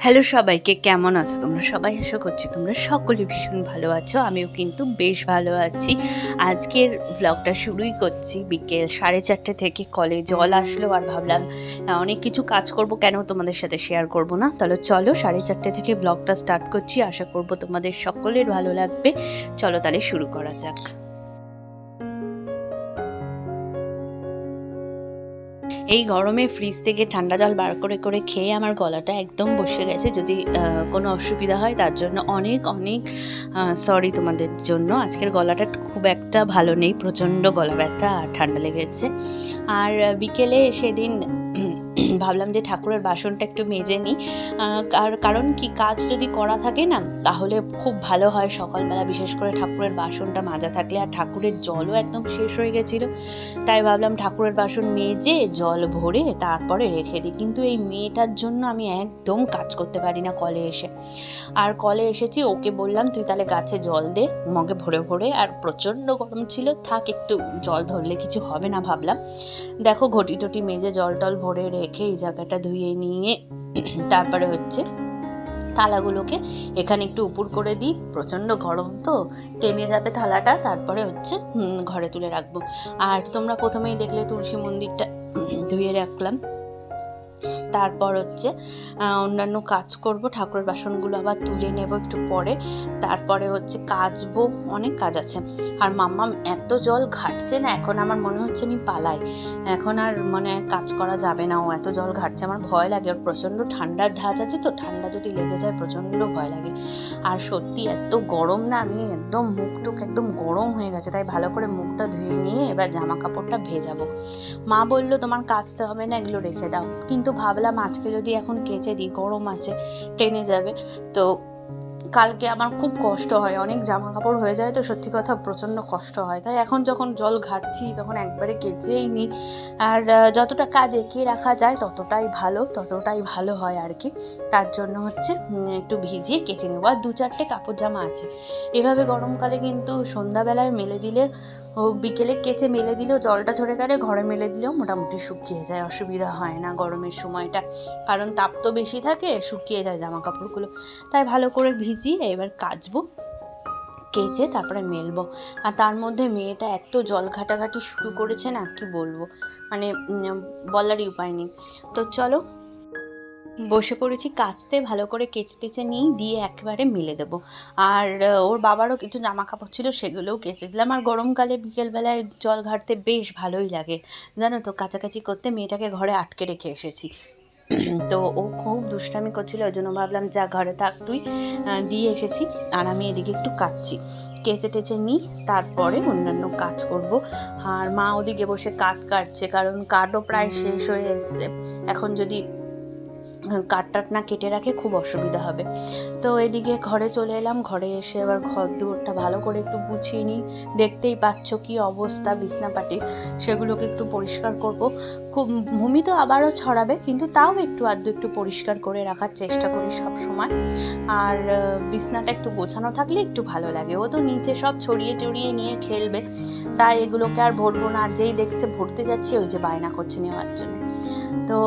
Hello সবাইকে, কেমন আছো তোমরা সবাই? আশা করছি তোমরা সকলে ভীষণ ভালো আছো। আমিও কিন্তু বেশ ভালো আছি। আজকের ব্লগটা শুরুই করছি বিকেল 4:30 থেকে। কলে জল আসলো আর ভাবলাম অনেক কিছু কাজ করব, কেন তোমাদের সাথে শেয়ার করব না। তাহলে চলো 4:30 থেকে ব্লগটা স্টার্ট করছি। আশা করব তোমাদের সকলের ভালো লাগবে। চলো তাহলে শুরু করা যাক। এই গরমে ফ্রিজ থেকে ঠান্ডা জল বার করে করে খেয়ে আমার গলাটা একদম বসে গেছে। যদি কোনো অসুবিধা হয় তার জন্য অনেক অনেক সরি তোমাদের জন্য। আজকের গলাটা খুব একটা ভালো নেই, প্রচণ্ড গলা ব্যথা আর ঠান্ডা লেগেছে। আর বিকেলে সেদিন ভাবলাম যে ঠাকুরের বাসনটা একটু মেজে নিই। আর কারণ কি, কাজ যদি করা থাকে না তাহলে খুব ভালো হয় সকালবেলা, বিশেষ করে ঠাকুরের বাসনটা মাজা থাকলে। আর ঠাকুরের জলও একদম শেষ হয়ে গেছিলো, তাই ভাবলাম ঠাকুরের বাসন মেজে জল ভরে তারপরে রেখে দিই। কিন্তু এই মেয়েটার জন্য আমি একদম কাজ করতে পারি না কলে এসে। আর কলে এসেছি, ওকে বললাম তুই তাহলে গাছে জল দে মগে ভরে ভরে। আর প্রচণ্ড গরম ছিল, থাক একটু জল ধরলে কিছু হবে না ভাবলাম। দেখো ঘটি টটি মেজে জল টল ভরে রেখে এই জায়গাটা ধুয়ে নিয়ে তারপরে হচ্ছে থালাগুলোকে এখানে একটু উপুর করে দিই। প্রচণ্ড গরম তো টেনে যাবে থালাটা, তারপরে হচ্ছে ঘরে তুলে রাখবো। আর তোমরা প্রথমেই দেখলে তুলসী মন্দিরটা ধুয়ে রাখলাম। তারপর হচ্ছে অন্যান্য কাজ করব, ঠাকুরের বাসনগুলো আবার তুলে নেব একটু পরে। তারপরে হচ্ছে কাচবো, অনেক কাজ আছে। আর মাম্মাম এত জল ঘাটছে না, এখন আমার মনে হচ্ছে আমি পালাই। এখন আর মানে কাজ করা যাবে না, ও এত জল ঘাটছে, আমার ভয় লাগে। ওর প্রচণ্ড ঠান্ডার ধাঁচ আছে তো, ঠান্ডা যদি লেগে যায় প্রচণ্ড ভয় লাগে। আর সত্যি এত গরম না, আমি একদম মুখটুক একদম গরম হয়ে গেছে, তাই ভালো করে মুখটা ধুয়ে নিয়ে এবার জামা কাপড়টা ভেজাবো। মা বললো তোমার কাচতে হবে না, এগুলো রেখে দাও। কিন্তু ভাবলাম আজকে যদি এখন কেচে দিই, গরম আছে, টেনে যাবে, তো কালকে আমার খুব কষ্ট হয়, অনেক জামা কাপড় হয়ে যায় তো সত্যি কথা প্রচণ্ড কষ্ট হয়। তাই এখন যখন জল ঘাটছি তখন একবারে কেচেই নিই। আর যতটা কাজ এঁকে রাখা যায় ততটাই ভালো হয় আর কি। তার জন্য হচ্ছে একটু ভিজিয়ে কেচে নেবো। আর 2-4টে কাপড় জামা আছে, এভাবে গরমকালে কিন্তু সন্ধ্যাবেলায় মেলে দিলে ও বিকেলে কেচে মেলে দিলেও জলটা ঝরে গেলে ঘরে মেলে দিলেও মোটামুটি শুকিয়ে যায়, অসুবিধা হয় না গরমের সময়টা। কারণ তাপ তো বেশি থাকে, শুকিয়ে যায় জামা কাপড়গুলো। তাই ভালো করে ভিজিয়ে এবার কাচবো, কেচে তারপরে মেলবো। আর তার মধ্যে মেয়েটা এত জল ঘাটাঘাটি শুরু করেছে না, কি বলবো, মানে বলারই উপায় নেই। তো চলো বসে পড়েছি কাচতে, ভালো করে কেচে টেচে নিই, দিয়ে একেবারে মেলে দেবো। আর ওর বাবারও কিছু জামা কাপড় ছিল, সেগুলোও কেচে দিলাম। আর গরমকালে বিকেলবেলায় জল ঘাটতে বেশ ভালোই লাগে, জানো তো, কাচাকাচি করতে। মেয়েটাকে ঘরে আটকে রেখে এসেছি, তো ও খুব দুষ্টামি করছিল, ওই জন্য ভাবলাম যা ঘরে থাক তুই, দিয়ে এসেছি। আর আমি এদিকে একটু কাচ্ছি, কেচে টেচে নিই, তারপরে অন্যান্য কাজ করব। আর মা ওদিকে বসে কাঠ কাটছে, কারণ কাঠও প্রায় শেষ হয়ে এসছে। এখন যদি কাঠটাট না কেটে রাখে খুব অসুবিধা হবে। তো এদিকে ঘরে চলে এলাম, ঘরে এসে এবার ঘর দুয়ারটা ভালো করে একটু গুছিয়ে নিই। দেখতেই পাচ্ছ কি অবস্থা বিছনাপাটির, সেগুলোকে একটু পরিষ্কার করব। খুব ভূমি তো আবারও ছড়াবে, কিন্তু তাও একটু আধটু একটু পরিষ্কার করে রাখার চেষ্টা করি সব সময়। আর বিছনাটা একটু গোছানো থাকলে একটু ভালো লাগে। ও তো নিচে সব ছড়িয়ে টড়িয়ে নিয়ে খেলবে, তাই এগুলোকে আর ভরবো না। আর যেই দেখছে ভরতে যাচ্ছে, ওই যে বায়না করছে নেওয়ার জন্য। তো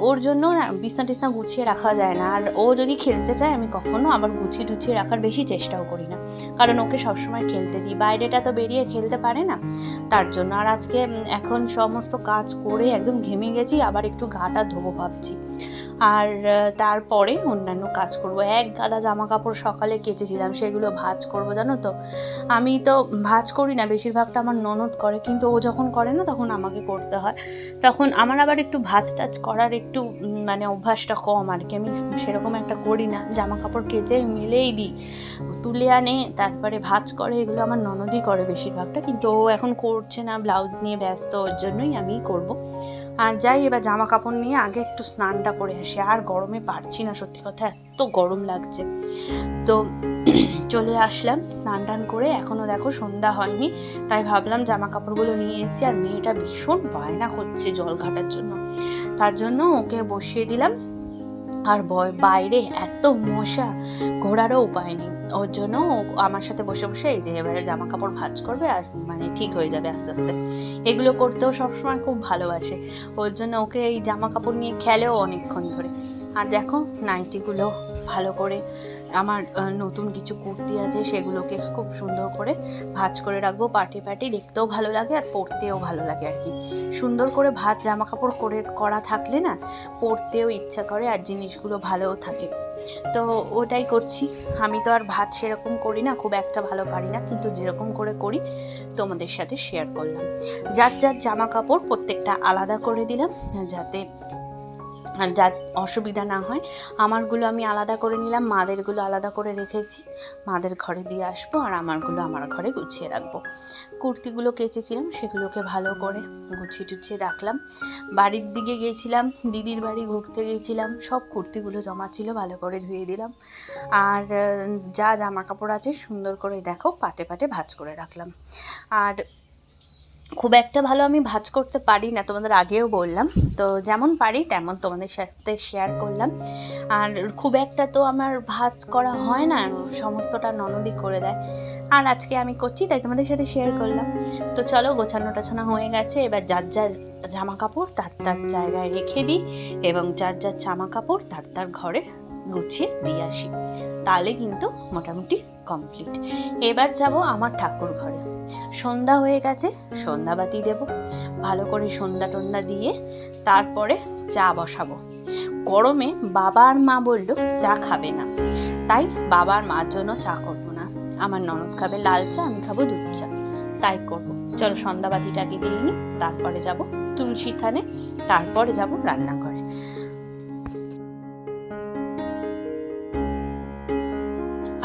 ওর জন্য না বিছনা টিছনা গুছিয়ে রাখা যায় না। আর ও যদি খেলতে চায় আমি কখনো আবার গুছিয়ে টুছিয়ে রাখার বেশি চেষ্টাও করি না, কারণ ওকে সবসময় খেলতে দিই, বাইরেটা তো বেরিয়ে খেলতে পারে না, তার জন্য। আর আজকে এখন সমস্ত কাজ করে একদম ঘেমে গেছি, আবার একটু গাটা ধোবো ভাবছি। আর তারপরে অন্যান্য কাজ করব। এক গাদা জামা কাপড় সকালে কেচেছিলাম, সেগুলো ভাঁজ করব, জানো তো। আমি তো ভাঁজ করি না, বেশিরভাগটা আমার ননদ করে, কিন্তু ও যখন করে না তখন আমাকে করতে হয়। তখন আমার আবার একটু ভাঁজ টাজ করার একটু মানে অভ্যাসটা কম আর কি, আমি সেরকম একটা করি না। জামা কাপড় কেচে মেলেই দিই, তুলে আনে তারপরে ভাঁজ করে, এগুলো আমার ননদই করে বেশিরভাগটা। কিন্তু ও এখন করছে না, ব্লাউজ নিয়ে ব্যস্ত, ওর জন্যই আমিই করব। আর যাই, এবার জামা কাপড় নিয়ে আগে একটু স্নানটা করে আসি। আর গরমে পারছি না, সত্যি কথা এত গরম লাগছে। তো চলে আসলাম স্নান টান করে, এখনও দেখো সন্ধ্যা হয়নি, তাই ভাবলাম জামা কাপড়গুলো নিয়ে এসেছি। আর মেয়েটা ভীষণ বায়না করছে জল ঘাটার জন্য, তার জন্য ওকে বসিয়ে দিলাম। আর বাইরে এত মশা, ঘোরারও উপায় নেই, ওর জন্য আমার সাথে বসে বসে এই যে এবারে জামা কাপড় ভাঁজ করবে, আর মানে ঠিক হয়ে যাবে আস্তে আস্তে। এগুলো করতেও সবসময় খুব ভালোবাসে, ওর জন্য ওকে এই জামা কাপড় নিয়ে খেলেও অনেকক্ষণ ধরে। আর দেখো নাইটিগুলো ভালো করে, আমার নতুন কিছু কুর্তি আছে সেগুলোকে খুব সুন্দর করে ভাঁজ করে রাখবো, পার্টি দেখতেও ভালো লাগে আর পরতেও ভালো লাগে আর কি। সুন্দর করে ভাঁজ জামা কাপড় করা থাকলে না পরতেও ইচ্ছা করে আর জিনিসগুলো ভালোও থাকে। তো ওটাই করছি। আমি তো আর ভাত সেরকম করি না, খুব একটা ভালো পারি না, কিন্তু যেরকম করে করি তোমাদের সাথে শেয়ার করলাম। যার যার জামা কাপড় প্রত্যেকটা আলাদা করে দিলাম যাতে যার অসুবিধা না হয়। আমারগুলো আমি আলাদা করে নিলাম, মাদেরগুলো আলাদা করে রেখেছি, মাদের ঘরে দিয়ে আসবো, আর আমারগুলো আমার ঘরে গুছিয়ে রাখবো। কুর্তিগুলো কেচেছিলাম সেগুলোকে ভালো করে গুছিয়ে টুছিয়ে রাখলাম। বাড়ির দিকে গিয়েছিলাম, দিদির বাড়ি ঘুরতে গিয়েছিলাম, সব কুর্তিগুলো জমা ছিল, ভালো করে ধুয়ে দিলাম। আর যা জামা কাপড় আছে সুন্দর করে দেখো পাটে ভাঁজ করে রাখলাম। আর খুব একটা ভালো আমি ভাঁজ করতে পারি না, তোমাদের আগেও বললাম, তো যেমন পারি তেমন তোমাদের সাথে শেয়ার করলাম। আর খুব একটা তো আমার ভাঁজ করা হয় না, সমস্তটা ননদই করে দেয়, আর আজকে আমি করছি তাই তোমাদের সাথে শেয়ার করলাম। তো চলো, গোছানো টোছানো হয়ে গেছে, এবার যার যার জামা কাপড় তার জায়গায় রেখে দিই এবং যার যার জামা কাপড় তার ঘরে গুছিয়ে দিয়ে আসি, তাহলে কিন্তু মোটামুটি কমপ্লিট। এবার যাব আমার ঠাকুর ঘরে। সন্ধ্যা হয়ে গেছে, সন্ধ্যাবাতি দেব, ভালো করে সন্ধ্যা টন্ধ্যা দিয়ে তারপরে চা বসাবো। গরমে বাবা আর মা বললো চা খাবে না, তাই বাবা আর মার জন্য চা করবো না, আমার ননদ খাবে লাল চা, আমি খাবো দুধ চা, তাই করবো। চলো সন্ধ্যাবাতিটাকে দিয়ে নিই, তারপরে যাব তুলসী থানে, তারপরে যাব রান্নাঘরে।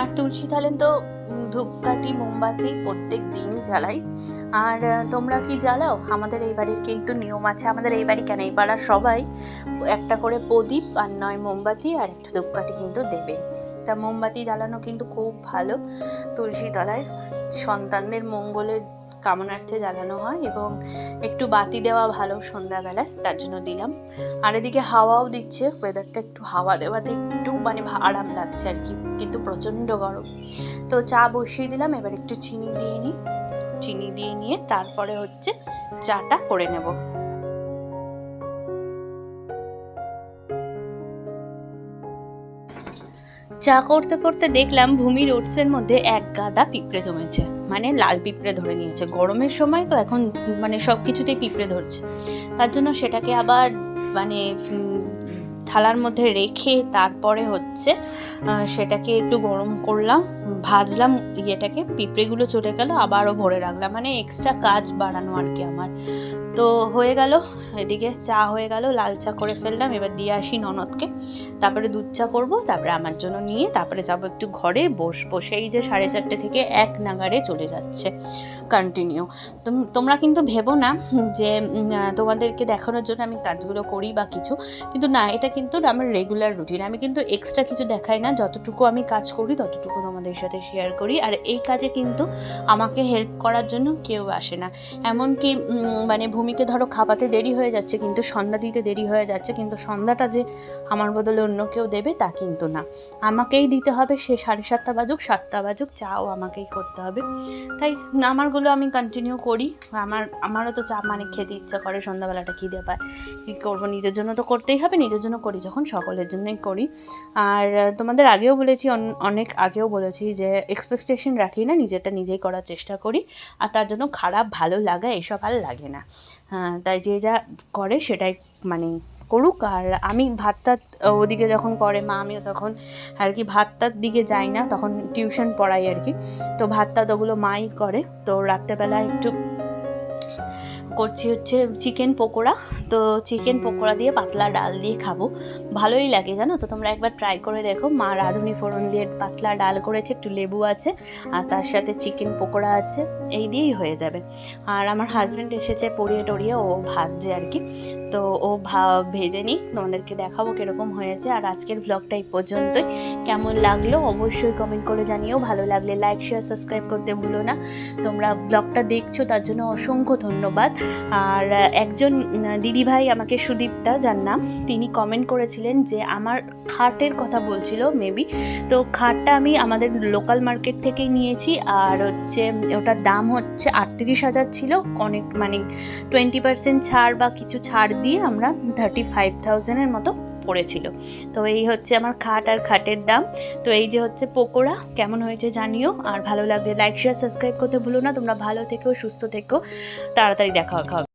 আর তুলসী থালেন তো ধূপকাঠি মোমবাতি প্রত্যেক দিনই জ্বালাই। আর তোমরা কি জ্বালাও? আমাদের এই বাড়ির কিন্তু নিয়ম আছে, আমাদের এই বাড়ি কেন, এই পাড়ার সবাই একটা করে প্রদীপ আর নয় মোমবাতি আর একটা ধূপকাঠি কিন্তু দেবে। তা মোমবাতি জ্বালানো কিন্তু খুব ভালো, তুলসী তলায় সন্তানদের মঙ্গলের কামনার্থে জ্বালানো হয়, এবং একটু বাতি দেওয়া ভালো সন্ধ্যাবেলায়, তার জন্য দিলাম। আর এদিকে হাওয়াও দিচ্ছে, ওয়েদারটা একটু হাওয়া দেওয়াতে একটু মানে আরাম লাগছে আর কি, কিন্তু প্রচণ্ড গরম। তো চা বসিয়ে দিলাম, এবার একটু চিনি দিয়ে নিই, চিনি দিয়ে নিয়ে তারপরে হচ্ছে চাটা করে নেব। চা করতে করতে দেখলাম ভূমির ওটসের মধ্যে এক গাদা পিঁপড়ে জমেছে, মানে লাল পিঁপড়ে ধরে নিয়েছে। গরমের সময় তো এখন মানে সব কিছুতেই পিঁপড়ে ধরছে, তার জন্য সেটাকে আবার মানে থালার মধ্যে রেখে তারপরে হচ্ছে সেটাকে একটু গরম করলাম, ভাজলাম ইয়েটাকে, পিঁপড়েগুলো চলে গেল, আবারও ভরে রাখলাম, মানে এক্সট্রা কাজ বাড়ানো আর কি আমার। তো হয়ে গেল, এদিকে চা হয়ে গেল, লাল চা করে ফেললাম, এবার দিয়ে আসি ননদকে, তারপরে দুধ চা করবো, তারপরে আমার জন্য নিয়ে তারপরে যাবো একটু ঘরে বসে। এই যে 4:30 থেকে 1 নাগাড়ে চলে যাচ্ছে কন্টিনিউ। তোমরা কিন্তু ভেবো না যে তোমাদেরকে দেখানোর জন্য আমি কাজগুলো করি বা কিছু, কিন্তু না, এটা কিন্তু আমার রেগুলার রুটিন। আমি কিন্তু এক্সট্রা কিছু দেখাই না, যতটুকু আমি কাজ করি ততটুকু তোমাদের সাথে শেয়ার করি। আর এই কাজে কিন্তু আমাকে হেল্প করার জন্য কেউ আসে না, এমনকি মানে ভূমিকে ধরো খাওয়াতে দেরি হয়ে যাচ্ছে, কিন্তু সন্ধ্যা দিতে দেরি হয়ে যাচ্ছে, কিন্তু সন্ধ্যাটা যে আমার বদলে অন্য কেউ দেবে তা কিন্তু না, আমাকেই দিতে হবে। সে 7:30 বাজুক 7টা বাজুক, চাও আমাকেই করতে হবে। তাই আমারগুলো আমি কন্টিনিউ করি। আমারও তো চা মানে খেতে ইচ্ছা করে, সন্ধ্যাবেলাটা খিদে পায়, কী করবো, নিজের জন্য তো করতেই হবে, নিজের জন্য করি যখন সকলের জন্যই করি। আর তোমাদের আগেও বলেছি, অনেক আগেও বলেছি যে এক্সপেকটেশন রাখি না, নিজেরটা নিজেই করার চেষ্টা করি, আর তার জন্য খারাপ ভালো লাগা এসব আর লাগে না। তাই যে যা করে সেটাই মানে করুক। আর আমি ভাতটাত ওদিকে যখন করে মা, আমিও তখন আর কি ভাতটার দিকে যাই না, তখন টিউশন পড়াই আর কি, তো ভাতটা ওগুলো মাই করে। তো রাত্রেবেলা একটু করছি হচ্ছে চিকেন পকোড়া, তো চিকেন পকোড়া দিয়ে পাতলা ডাল দিয়ে খাবো, ভালোই লাগে জানো তো, তোমরা একবার ট্রাই করে দেখো। মা রাঁধুনি ফোড়ন দিয়ে পাতলা ডাল করেছে, একটু লেবু আছে আর তার সাথে চিকেন পকোড়া আছে, এই দিয়েই হয়ে যাবে। আর আমার হাজব্যান্ড এসেছে পড়িয়ে টড়িয়ে, ও ভাজছে আর কি, তো ও ভেজে নিই, তোমাদেরকে দেখাবো কীরকম হয়েছে। আর আজকের ব্লগটা এই পর্যন্তই, কেমন লাগলো অবশ্যই কমেন্ট করে জানিও, ভালো লাগলে লাইক শেয়ার সাবস্ক্রাইব করতে ভুলো না। তোমরা ব্লগটা দেখছো তার জন্য অসংখ্য ধন্যবাদ। আর একজন দিদিভাই আমাকে, সুদীপ্তা যার নাম, তিনি কমেন্ট করেছিলেন যে আমার খাটের কথা বলছিল মেবি, তো খাটটা আমি আমাদের লোকাল মার্কেট থেকেই নিয়েছি, আর হচ্ছে ওটার দাম হচ্ছে 38,000 ছিল, অনেক মানে 20% ছাড় বা কিছু ছাড় দিয়ে আমরা 35,000-এর মতো পড়েছিল। তো এই হচ্ছে আমার খাট আর খাটের দাম। তো এই যে হচ্ছে পকোড়া, কেমন হয়েছে জানিও, আর ভালো লাগলে লাইক শেয়ার সাবস্ক্রাইব করতে ভুলো না। তোমরা ভালো থেকো, সুস্থ থেকো, তাড়াতাড়ি দেখা হবে।